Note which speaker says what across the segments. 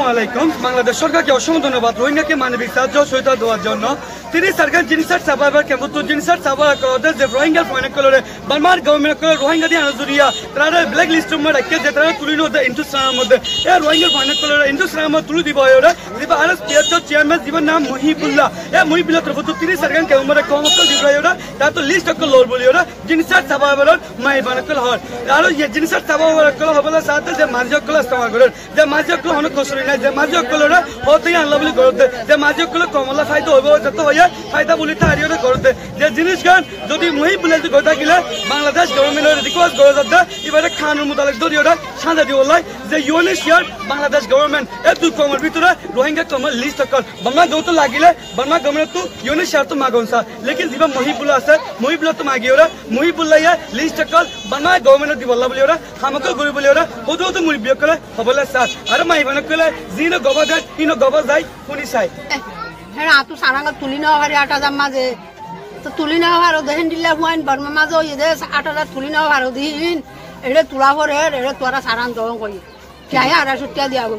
Speaker 1: আসসালামু আলাইকুম। বাংলাদেশ সরকারকে অসংখ্য ধন্যবাদ রোহিঙ্গাকে মানবিক সাহায্য সহায়তা দেওয়ার জন্য। তিনি সরকার জিনিসার সাবাইবার কেমন তো জিনিসার সাবাই করে যে রোহিঙ্গা ফয়নাক করে বার্মার গভর্নমেন্ট করে রোহিঙ্গা দিয়ে আনজুরিয়া তারা ব্ল্যাক লিস্টের মধ্যে রাখে যে তারা তুলে নিতে ইন্ডাস্ট্রিয়ার মধ্যে এ রোহিঙ্গা ফয়নাক করে ইন্ডাস্ট্রিয়ার মধ্যে তুলে দিব ওরা দিবা আর পিএচও চেয়ারম্যান জীবন নাম মুহিবুল্লাহ এ মুহিবুল্লাহ তরফ তো তিনি সরকার কেমন মধ্যে কমকল দিব ওরা তা তো লিস্ট অকল লোর বলি ওরা জিনিসার সাবাইবার মাই বানাকল হয় আর এই জিনিসার সাবাইবার কল হবলা সাথে যে মাঝকল ইস্তেমাল করে যে মাঝকল অনেক কসরি নাই যে মাঝকল ওরা হতে আল্লাহ বলি করতে যে মাঝকল কমলা ফায়দা হবে যত হয় ফায়দা বলি তারিও করতে যে জিনিস গান যদি মুহিবুল্লাহ কথা গিলা বাংলাদেশ গভর্নমেন্টের রিকোয়েস্ট করে যাতে এবারে খানের মোতালেক ধরি ওরা সাজা দিব লাই যে ইউএনএইচসিআর বাংলাদেশ গভর্নমেন্ট এ দুই কমের ভিতরে রোহিঙ্গা কমর লিস্ট কর বাংলা দৌত লাগিলে বাংলা গভর্নমেন্ট তো ইউএনএইচসিআর তো মাগনসা লেকিন দিবা মুহিবুল্লাহ আছে মুহিবুল্লাহ তো মাগি ওরা মুহিবুল্লাহ লিস্ট কর বাংলা গভর্নমেন্ট দিব আল্লাহ বলি ওরা হামকল গরি বলি ওরা হদো তো মুহিবিয় করে হবলে সাথ আর মাই বানা কলে জিনো গবা যায় ইনো গবা যায় কোনি চাই
Speaker 2: হ্যাঁ তো সারাঙ্গা তুলি না হারি 8000 মাঝে তো তুলি না হারো দেখেন দিলা হুয়াইন বর্মা মাঝে ওই যে 8000 তুলি না হারো দিন এড়ে তুলা করে এড়ে তোরা সারান দং কই কিয়া আর সুটিয়া দিয়া গো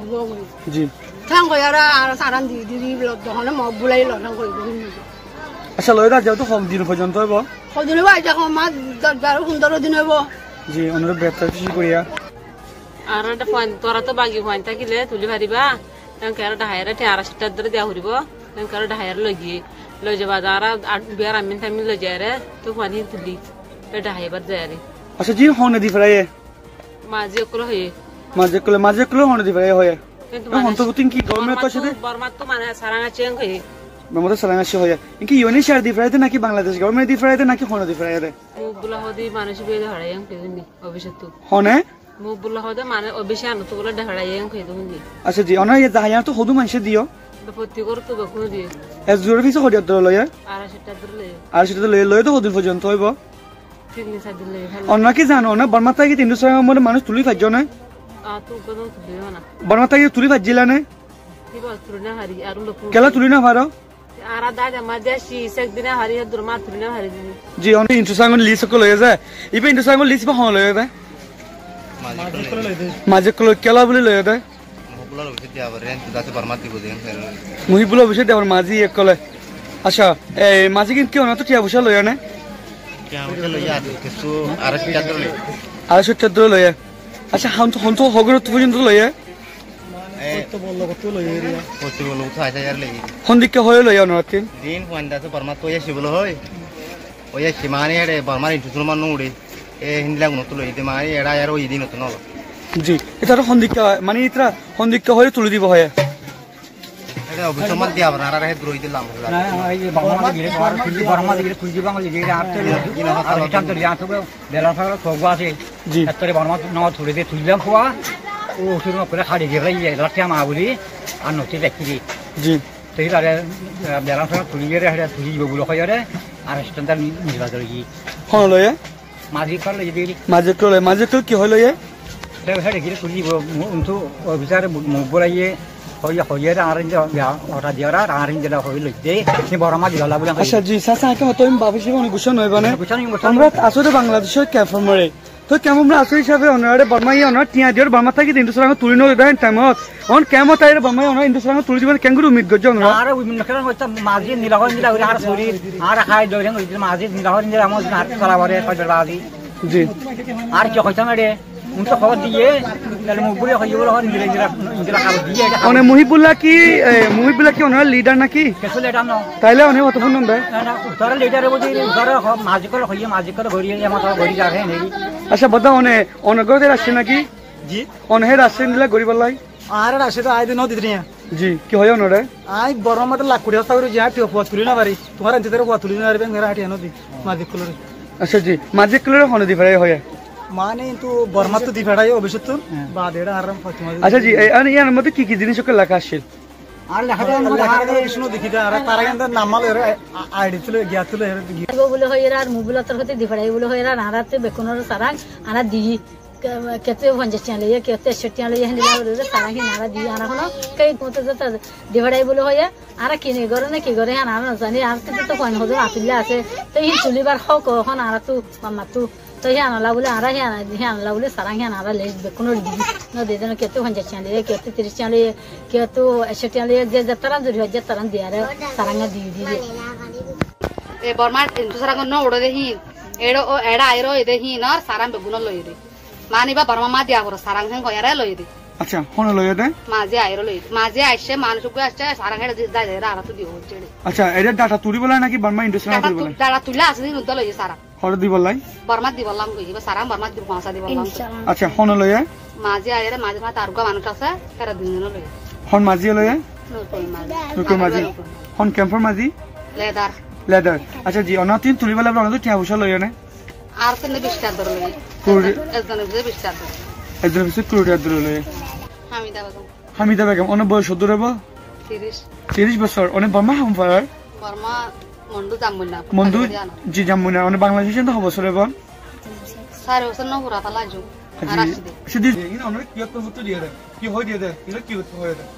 Speaker 1: জি
Speaker 2: থাং কই আর সারান দি দি দহনে মগ বুলাই লন কই
Speaker 1: আচ্ছা লয়দা যাও তো কম দিন পর্যন্ত হইব
Speaker 2: কদিন হইব আইটা কম মা 10-15 দিন হইব
Speaker 1: জি অনুরোধ ব্যবসা কিছু করিয়া
Speaker 3: আর একটা ফোন তোরা তো বাগি ফোন থাকিলে তুলি পারিবা তার ঢাইরা ঠেয়ারা সেটার ধরে দেওয়া হরিব তার ঢাইয়ার লগিয়ে লই যাবা যারা বিয়ার আমিন থামিন লই যায় রে তো ফোন তুলি ঢাইবার যায় রে
Speaker 1: আচ্ছা জি হনে দি ফরায়ে
Speaker 3: মাঝে কল হয়ে
Speaker 1: মাঝে কল হনে দি ফরায়ে হয়
Speaker 3: কিন্তু
Speaker 1: হন্তবুতিন কি গভর্নমেন্ট তো সাথে
Speaker 3: বর্মা তো মানে সারাঙ্গা চেং হয়ে
Speaker 1: আমাদের সারাঙ্গাসি হয় কি ইউএনএইচসিআর দি ফরাইতে নাকি বাংলাদেশ গভর্নমেন্ট দি ফরাইতে নাকি হনে দি ফরাইতে
Speaker 3: মুবুলা হদি মানুষ বেদে হড়াইং কইনি অভিষেক তো
Speaker 1: হনে
Speaker 3: মুবুলা হদে মানে অভিষেক আনো তো বলে ঢড়াইং কইনি
Speaker 1: আচ্ছা জি অনা জাহায়া তো হদু মানসে দিও
Speaker 3: প্রতি করে তো বকু দি
Speaker 1: এস জোর ফিস হডিয়া তো লয়া
Speaker 3: আর সেটা ধরে
Speaker 1: লয় তো হদু পর্যন্ত হইব
Speaker 3: ঠিক নি সাদিন লই
Speaker 1: অন্য কি জানো না বর্মা থেকে 300 মধ্যে মানুষ তুলি ফাজ্জ না
Speaker 3: তো কদম তুলি না
Speaker 1: বর্মা থেকে তুলি ফাজ্জিলা না
Speaker 3: কি বল তুলি না হারি আর লোক
Speaker 1: কেলা তুলি না পারো
Speaker 3: আর দাদা মাঝে শীষক দিনে হারি দুরমা তুলি না হারি
Speaker 1: জি অন ইন্ট্রোসাঙ্গন লিস্ট কো লয়ে যায় ইবে ইন্ট্রোসাঙ্গন লিস্ট বা হন লয়ে যায় মাঝে কো কেলা বলি লয়ে যায় মুহিবুল্লাহ অভিষেক দেওয়ার মাঝি এক কলে আচ্ছা এই মাঝি কিন্তু কেউ না তো টিয়া বসা লয়ে না আড়াইশো টাকা লয়ে আচ্ছা হন তো হগর পর্যন্ত লয়ে সন্দিকে হয়ে লয়ে অনারাতে
Speaker 4: দিন পয়েন্ট বর্মা তো আসিবল হয় ওই সীমানি এড়ে বর্মার ইন্টুসুল মানু উড়ে এ হিন্দিলা গুণ তো লইতে মারি এড়া আর ওই দিন তো নল
Speaker 1: জি এটা তো সন্দিকে মানে এটা সন্দিকে হয়ে তুলে দিব হয়
Speaker 4: এটা অভিসম্মান দিয়া আপনারা রে দ্রোই দিলাম
Speaker 5: না এই বর্মা দিলে আর খুঁজি বর্মা দিলে খুঁজি বাঙালি যে আপতে আর রিটার্ন তো জানতো বেলা ফালা সব আছে
Speaker 1: জি
Speaker 5: এতরে বর্মা নাও তুলে দিয়ে তুললাম খোয়া ও শুরু করে খাড়ি গেলে এই লাঠিয়া মা বলি আর নতি দেখি
Speaker 1: জি
Speaker 5: সেই তারে বেলা ফালা তুলি গেলে হেডা তুলি বগুলো হয় রে আর স্ট্যান্ডার নিবা ধরে কি
Speaker 1: হন লয়ে
Speaker 5: মাঝি করলে যদি
Speaker 1: মাঝে কল কি হলো এ
Speaker 5: দেখ হেডে গিয়ে তুলি উন্তু অফিসারে মুখ বলাইয়ে হইয়া হইয়া আরেঞ্জ ওটা দিয়ারা আরেঞ্জ দিলা হই লইতে নি বড়মা দিলা বলে
Speaker 1: আচ্ছা জি সাসা কে মত আমি বাবিসি কোন গুছন হইবানে আমরা আসলে বাংলাদেশের ক্যাফরমরে তো কেমন আমরা আসলে হিসাবে অনারে বর্মাই অনার টিয়া দিওর বর্মা থাকি ইন্ডোসাঙ্গ তুলি ন দেন টাইমত অন কেমন তাইরে বর্মাই অনার ইন্ডোসাঙ্গ তুলি দিবেন কেঙ্গুর উম্মিদ গজ অনার
Speaker 5: আর উইমিন নখরা হইতা মাঝি নিলাহন দিলা ওরে আর সরি আর খাই দইরেন ওই মাঝি নিলাহন দিলা আমজ হাত করা বারে কইবার বাদি
Speaker 1: জি
Speaker 5: আর কি কইতা মেরে উন তো খবর দিয়ে তাহলে মুগুরে হইবল হন দিলে ইন্দিরা খাব দিয়ে এটা
Speaker 1: অনে মুহিবুল্লাহ কি ওনার লিডার নাকি
Speaker 5: কেসলে এটা ন
Speaker 1: তাইলে অনে কত ফোন দেয়
Speaker 5: না উতারে লিডারে বদি উতারে মাঝি করে হইয়া মাঝি করে গড়িয়ে আমার গড়ি যাবে নেই
Speaker 1: আচ্ছা বদা অনগরদের আসছে নাকি
Speaker 4: জি
Speaker 1: অনহের আসছে নিলা গরিবাল্লাই
Speaker 4: আর আসে তো আই দিন দিদিয়া
Speaker 1: জি কি হয় অনরে
Speaker 4: আই বর্মা তো লাখ কোটি হস্তা করে যা টিও পুয়া তুলি না পারি তোমার আনতে পুয়া তুলি না পারবে মেরা হাটি আনো দি মাঝি কুলরে
Speaker 1: আচ্ছা জি মাঝে কুলরে হন দি ফেরাই হয়
Speaker 4: মানে তো বর্মা তো দি ফেড়াই অভিষেক তো বাদ এড়া আর ফাতিমা
Speaker 1: আচ্ছা জি আর ইয়ার মধ্যে কি জিনিস ওকে লেখা আসছে
Speaker 5: আর লেখাটা
Speaker 4: কৃষ্ণ দেখি আর তারা কিন্তু নামাল আইডি তুলে গিয়া তুলে
Speaker 2: বলে হয় আর মুবিলা তোর হতে দিফাড়াই বলে হয় আর আরাতে বেকুনর সারাং আরা দি কেতে 50 টাকা লইয়া কেতে 60 টাকা লইয়া হিলা রে সারাং নারা দি আনা কোন কই মতে যেতে দিফাড়াই বলে হয় আর কিনে গরে না কি গরে আনা না জানি আর তো কোন হদো আপিলা আছে তো ই তুলিবার হক হন আর তো মামা তো তো হে আনলা বলে আরা হে আনলা বলে সারাং হে আরা লেজ বেকুনো দি ন দে দেন কেতে 50 টাকা লয়ে কেতে 30 টাকা লয়ে কেতে 80 টাকা লয়ে যে যতরান জরি হজে তরান দিয়ারে সারাঙ্গা দি
Speaker 6: এ বর্মার ইন্টুসারাঙ্গ ন ওড়ে দেহি এড়ো ও এড়া আইরো এদে হি ন সারাং বেগুনো লয়ে দে মানিবা বর্মা মা দিয়া করো সারাং হে গয়ারে লয়ে দে
Speaker 1: আচ্ছা হন লয়ে দে
Speaker 6: মাঝে আইরো লয়ে মাঝে আইছে মানুষকে আসছে সারাং হে যাই যাই আর তো দিব হচ্ছে
Speaker 1: আচ্ছা এটা ডাটা তুলি বলা নাকি বার্মা ইন্ডাস্ট্রি তুলি বলা
Speaker 6: দাঁড়া তুলা আছে দিন তো লয়ে সারা
Speaker 1: হর দি বলাই
Speaker 6: বর্মা দি বললাম কইবা সারাং বর্মা দি পয়সা দি বললাম
Speaker 1: আচ্ছা হন লয়ে
Speaker 6: মাঝে আইরে মাঝে মা তারগা মানুষ আছে তারা দিন লয়ে
Speaker 1: হন মাঝি লয়ে
Speaker 6: নতুন মাঝে
Speaker 1: নতুন মাঝি হন ক্যাম্পার মাঝি
Speaker 6: লেদার
Speaker 1: লেদার আচ্ছা জি অনাতিন তুলি বলা বলা তো টিয়া বসা লয়ে না
Speaker 6: আর কেন 20 টাকা ধরে লয়ে একজনের 20 টাকা
Speaker 1: এদের বিশেষ কুড়ি দূর লয়ে
Speaker 6: হামিদা বেগম
Speaker 1: হামিদা বেগম অনেক বয়স সত্তর হবো 30 বছর অনেক বার্মা হামফার
Speaker 6: বর্মা মন্ডু জামুনা
Speaker 1: মন্দু জি জামুনা অনেক বাংলাদেশে তো বছর এবং
Speaker 6: 4 বছর ন পুরা পালা জু আর আসি
Speaker 1: সিদ্ধি ইন অনেক কি তো হতো দিয়ে দেয় কি হয় দিয়ে দেয় ইন কি হয় দেয়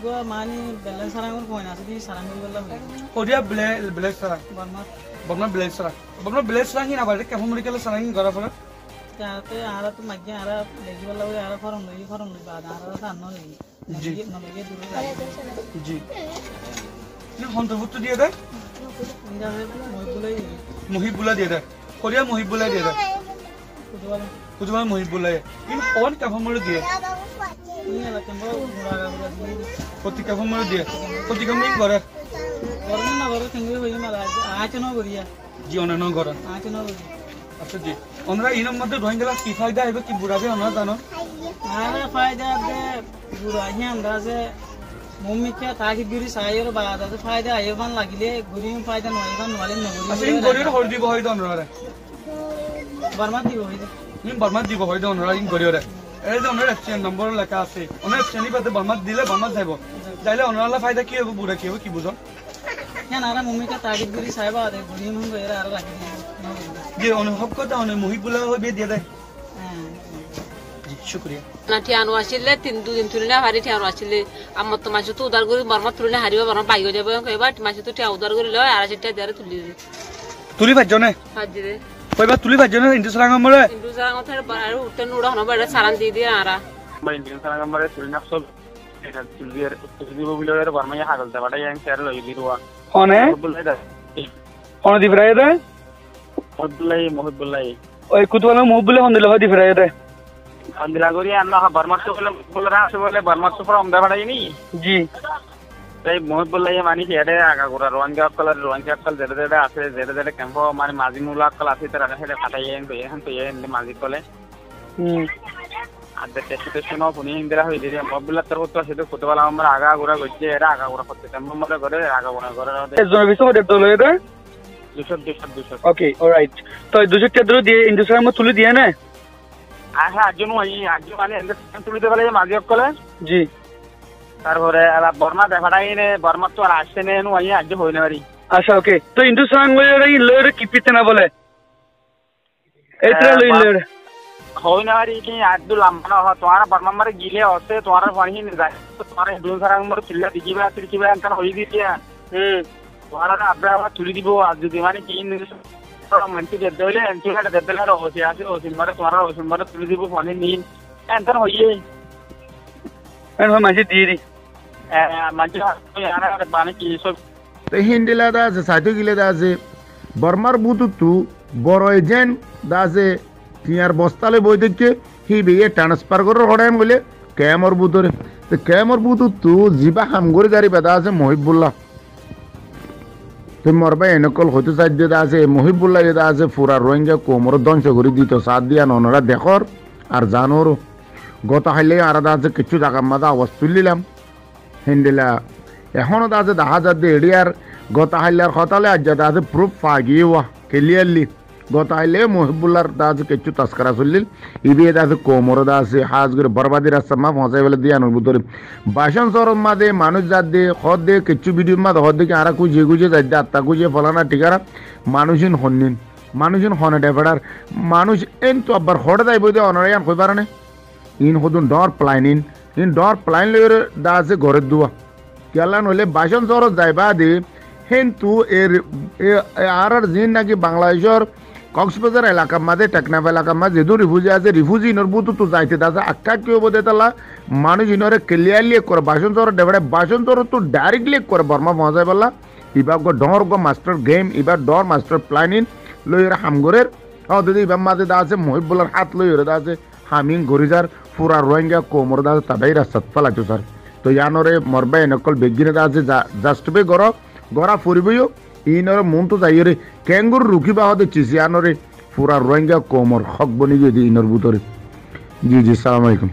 Speaker 7: গো মানি বেলে সারাঙ্গর কইনা আছে দি সারাঙ্গি বললাম
Speaker 1: ওডিয়া ব্লেক সারা
Speaker 7: বর্মা
Speaker 1: বর্মা ব্লেক সারা কি না বাইরে কেমন মেডিকেল সারা কি করা পড়ে
Speaker 7: তাতে আরা তো মাগে আরা লেগি বললা ওই আরা ফরম লই বাদ আরা সান্ন লই
Speaker 1: জি
Speaker 7: নলগে দূর
Speaker 1: জি না হন্তভুক্ত দিয়ে দেয়
Speaker 7: ইন্দা মই বলাই
Speaker 1: মহিবুল্লাহ দিয়ে দেয় কোরিয়া মহিবুল্লাহ দিয়ে দেয়
Speaker 7: কুদওয়াল
Speaker 1: কুদুমার মহিবুল্লাহ ইন অন কেমন মেরে দিয়ে
Speaker 7: ইনি আলা কেমন মুরাগা বুড়া
Speaker 1: প্রতি কেমন মেরে দিয়ে প্রতি কেমন করে
Speaker 7: গরম না গরম থেঙ্গে হই মালা আজ ন করিয়া
Speaker 1: জি অনেক করে
Speaker 7: আজ ন করি
Speaker 1: আচ্ছা জি ওনারা ইনার মধ্যে ড্রয়িং গেলা কি ফায়দা হবে কি বুড়াবে ওনারা জানো
Speaker 7: আরে ফায়দা দে বুড়া হি আন্দাজে মম্মিকে তাকি বিরি সাইয়ের বাদ আছে ফায়দা আইবান লাগিলে গুরিম ফায়দা নয় বান নলে
Speaker 1: আচ্ছা ইন
Speaker 7: নগরি
Speaker 1: গরির হর দিব হয় ওনারা
Speaker 7: বর্মা দিব হই
Speaker 1: ইন বার্মা দিব হয় ওনারা ইন গরিরে এই যে ওনার এক্সচেঞ্জ নম্বর লেখা আছে ওনার এক্সচেঞ্জ পাতে বার্মা দিলে বার্মা যাইব যাইলে ওনারা ফায়দা কি হবে বুড়া কি হবে কি বুঝো
Speaker 7: হ্যাঁ আরা মম্মিকে তাকি বিরি সাইবা দে গুরিম হন গয়রা আর লাগি
Speaker 1: যে অনুভব করতে অনেক মহিবুল্লাহ হবে দিয়ে দেয় জি শুক্রিয়া
Speaker 3: না ঠিয়ানো আসলে 2 দিন তুলি না হারি ঠিয়ানো আসলে আমার তো মাসে তো উদার করে বর্মা তুলি না হারিবা বর্মা বাইক যাবে কইবা মাসে তো ঠিয়া উদার করে লয় আর সেটা দেরে তুলি
Speaker 1: তুলি ভাজ্য না
Speaker 3: হাজি রে
Speaker 1: কইবা তুলি ভাজ্য না ইন্দু সারাঙ্গ মরে
Speaker 3: কিন্তু সারা কথা আর উঠতে নুড়া হনো বড় সারান দিয়ে আরা
Speaker 8: আমরা ইন্ডিয়ান সারাঙ্গ মরে তুলি না সব এটা তুলি দিব বলে বর্মা হাগল দেবাটা ইয়াং শেয়ার লই দিরুয়া
Speaker 1: হনে
Speaker 8: বলে দা
Speaker 1: হনে দি ফরাই দে
Speaker 8: মহিবুল্লাহ
Speaker 1: ওই কুতওয়ালা মহিবুল্লাহ হন দিলে হয় দি ফরাই দে
Speaker 8: अंदिला गोरी अन्ना बर्मा से बोल रहा से बोले बर्मा से फ्रॉम अहमदाबाद नहीं
Speaker 1: जी
Speaker 8: তাই মহিবুল্লাহ মানি হেডে আগা গোরা রোয়ানকে অক্কল যেতে যেতে আছে যেতে ক্যাম্প মানে মাজিনুল অক্কল আছে তারা হেডে ফাটাই এখন তো মাজি কলে আর দেখতে শুনো শুনি ইন্দিরা হয়ে দিলে মহিবুল্লাহ তোর তো সেটা ফুটবল আমরা আগা গোরা গইছে এরা আগা গোরা করতে ক্যাম্প মধ্যে করে আগা গোরা করে
Speaker 1: এজন বিসো দে তো লয়ে দে
Speaker 8: 200
Speaker 1: ওকে অলরাইট তো 200 টাকা দিয়ে ইন্ডাস্ট্রি মে তুলি দিয়ে না
Speaker 8: হ্যাঁ আজ মানে তুলিতে পারে মাঝি অক্কলে
Speaker 1: জি
Speaker 8: তারপরে বর্মা দেখাটাই নে বর্মা তো আর আসছে নে আজ হই না পারি
Speaker 1: আচ্ছা ওকে তো ইন্দু সারাঙ্গ লয়ে কি পিতে না বলে এইতরা লইলে
Speaker 8: হই না পারি কি আদু লম্বা না তোমার বর্মা মারে গিলে আছে তোমার পানি নে যায় তোমার ইন্দু সারাঙ্গ মরে তুলিয়া দিকিবা আনকান হই দিতিয়া তোমার আব্রা তুলি দিব আজ যদি মানে কি मंत्री देते हुए एंटीना देते हैं ओसी आसे ओसी मारे तुम्हारा ओसी मारे तुझे भी पानी नहीं एंटर होइए
Speaker 1: एंड हम मंजी दीरी
Speaker 8: मंत्री यार पानी की सब
Speaker 9: हिंदिला दासे साथी गिले दासे बर्मार बुतु बड़ एजेंट दासे टियार बस्ताले बई देखके हि बेये ट्रांसफार कर हडायम बोले कैमर बुतरे तो कैमर बुतु जिबा हामगोरी गाड़ी बेदा আছে মহিবুল্লাহ মরবা এনেকল হয়তো চাই যেটা আছে মহিবুল্লাহ যেটা আছে পুরা রোহিঙ্গা কোমর ধ্বংস করে দিত সাত দিয়া ননরা দেখর আর জানোর গত হাইলে আলাদা আছে কিছু জায়গার মাঝে আওয়াজ তুলিলাম হিন্দিলা এখনও তা আছে দেখা যাচ্ছে এডিয়ার গত হাইলার হতালে আজ যেটা আছে প্রুফ ফাগিয়ে ওয়া ক্লিয়ারলি গত হাইলে মহিবুল্লাহর তা আছে কিছু তস্করা চলিল ইবিয়ে আছে কোমর দা আছে হাজ করে বরবাদি রাস্তা মা পৌঁছাই বলে দিয়ে আনুর ভিতরে বাসন সরম মাদে মানুষ যাত দে হদ দে কিছু ভিডিও মাদ হদ দেখে আর খুঁজে খুঁজে যাই দে আত্মা খুঁজে ফলানা ঠিকারা মানুষিন হন্নিন মানুষিন হনে ডেফার মানুষ এন তো আবার হঠাৎ আইব দে অনারায়ান কই পারে ইন হদুন ডর প্লাইন ইন ডর প্লাইন লইরে দা আছে ঘরের দুয়া কেলা নইলে বাসন সরত যাইবা দে কিন্তু এর আর জিন নাকি বাংলাদেশের কক্সবাজার এলাকার মাঝে টেকনাফ এলাকার মাঝে যেহেতু রিফিউজি আছে রিফিউজি ইনর বুতো তো যাইতে দাসা আক্কা কেউ বোধে তালা মানুষ ইনরে ক্লিয়ারলি করে বাসন চর ডেবড়ে বাসন চর তো ডাইরেক্টলি করে বর্মা পৌঁছাই বললা ইবা ডর মাস্টার গেম ইবা ডর মাস্টার প্ল্যানিং লইরে হামগরের দিদি ইবার মাঝে দা আছে মহিবুল্লার হাত লইরে দা আছে হামিং গরিজার পুরা রোহিঙ্গা কোমর দা আছে তাদাই রাস্তাত ফেলাইছো স্যার তো ইয়ানরে মরবা এনেকল বেগিনে দা আছে জাস্ট বে গড়া ফুরিবইও ইনরে মন তো যাইরে ক্যাঙ্গুর রুকিবা হতে চিসি ইয়ানরে পুরা রোহিঙ্গা কোমর হক বনি গিয়ে ইনর ভিতরে জি সালাম আলাইকুম